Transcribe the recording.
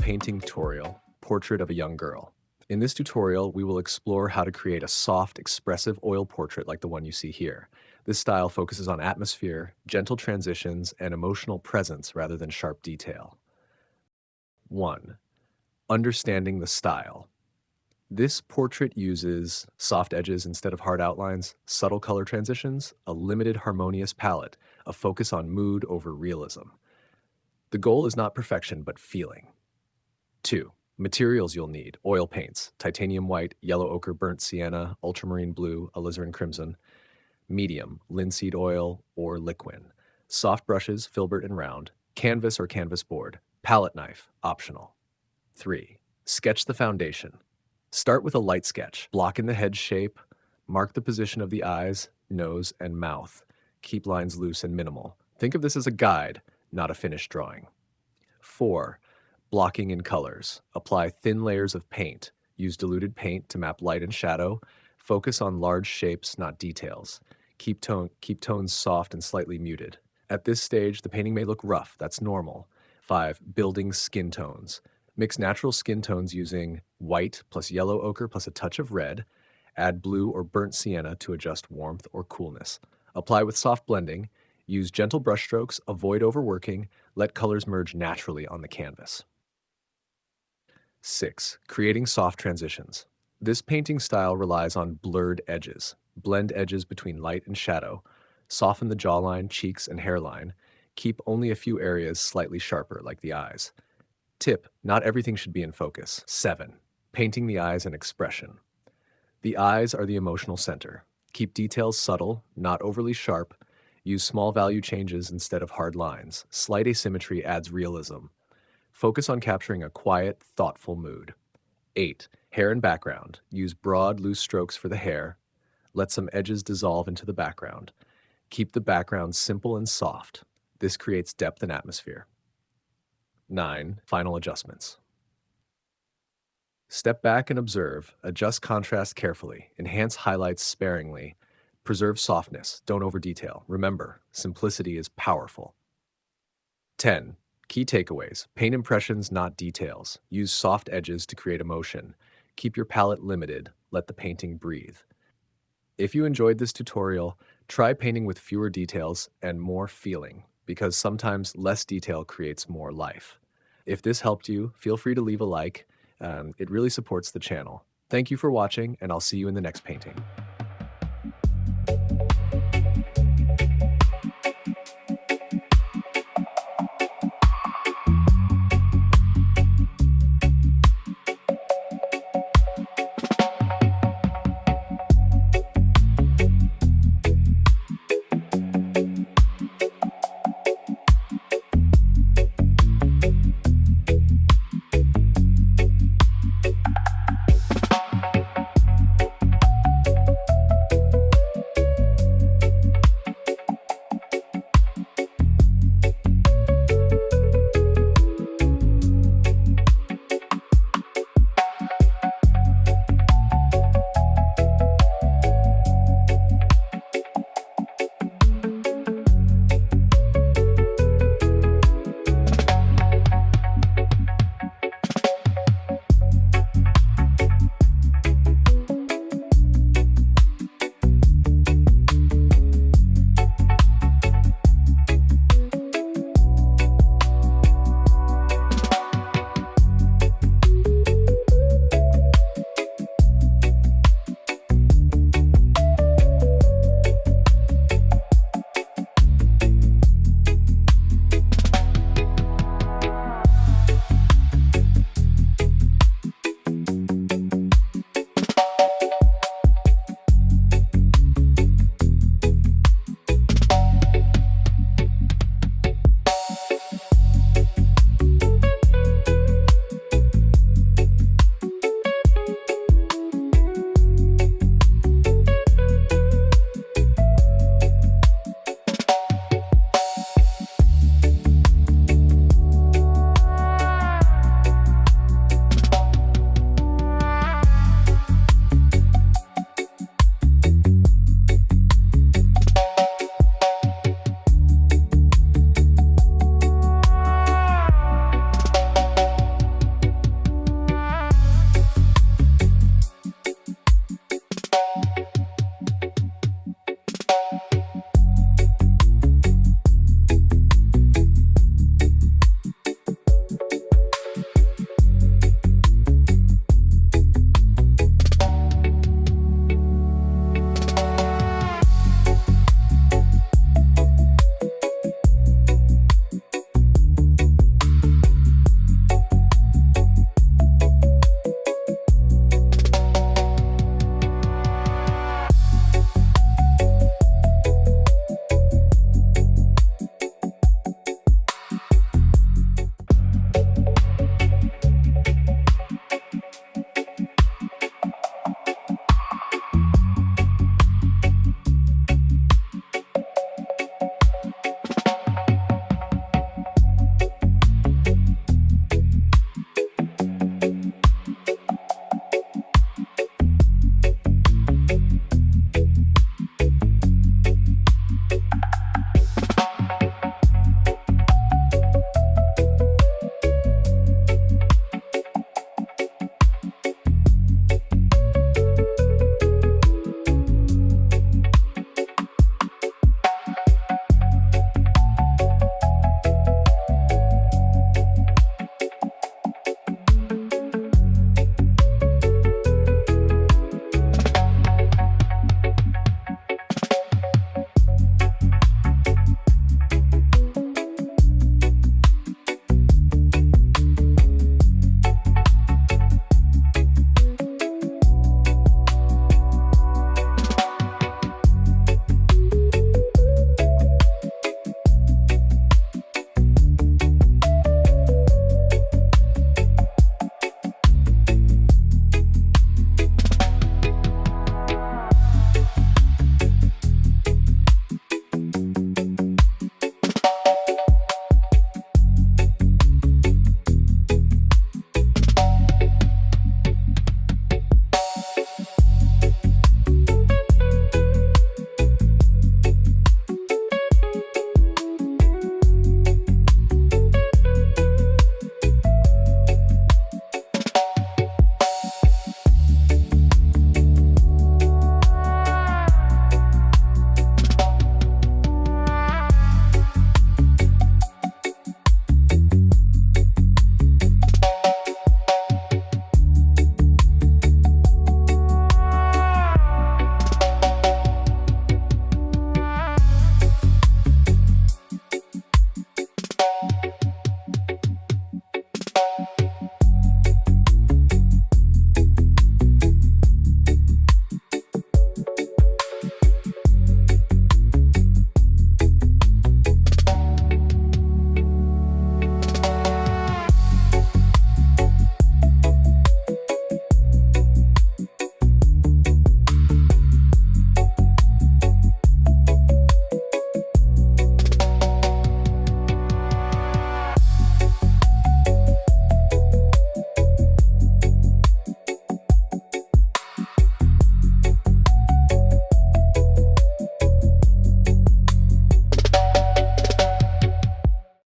painting tutorial, Portrait of a Young Girl. In this tutorial, we will explore how to create a soft, expressive oil portrait like the one you see here. This style focuses on atmosphere, gentle transitions, and emotional presence rather than sharp detail. 1. Understanding the style. This portrait uses soft edges instead of hard outlines, subtle color transitions, a limited harmonious palette, a focus on mood over realism. The goal is not perfection, but feeling. 2. Materials you'll need: oil paints, titanium white, yellow ochre, burnt sienna, ultramarine blue, alizarin crimson. Medium, linseed oil or liquin. Soft brushes, filbert and round. Canvas or canvas board. Palette knife, optional. 3. Sketch the foundation. Start with a light sketch. Block in the head shape. Mark the position of the eyes, nose, and mouth. Keep lines loose and minimal. Think of this as a guide, not a finished drawing. 4. Blocking in colors. Apply thin layers of paint. Use diluted paint to map light and shadow. Focus on large shapes, not details. Keep tones soft and slightly muted. At this stage, the painting may look rough. That's normal. 5. Building skin tones. Mix natural skin tones using white plus yellow ochre plus a touch of red. Add blue or burnt sienna to adjust warmth or coolness. Apply with soft blending. Use gentle brushstrokes. Avoid overworking. Let colors merge naturally on the canvas. 6. Creating soft transitions. This painting style relies on blurred edges. Blend edges between light and shadow. Soften the jawline, cheeks, and hairline. Keep only a few areas slightly sharper, like the eyes. Tip: not everything should be in focus. 7. Painting the eyes and expression. The eyes are the emotional center. Keep details subtle, not overly sharp. Use small value changes instead of hard lines. Slight asymmetry adds realism. Focus on capturing a quiet, thoughtful mood. 8. Hair and background. Use broad, loose strokes for the hair. Let some edges dissolve into the background. Keep the background simple and soft. This creates depth and atmosphere. 9. Final adjustments. Step back and observe. Adjust contrast carefully. Enhance highlights sparingly. Preserve softness. Don't over-detail. Remember, simplicity is powerful. 10. Key takeaways. Paint impressions, not details. Use soft edges to create emotion. Keep your palette limited. Let the painting breathe. If you enjoyed this tutorial, try painting with fewer details and more feeling, because sometimes less detail creates more life. If this helped you, feel free to leave a like. It really supports the channel. Thank you for watching, and I'll see you in the next painting.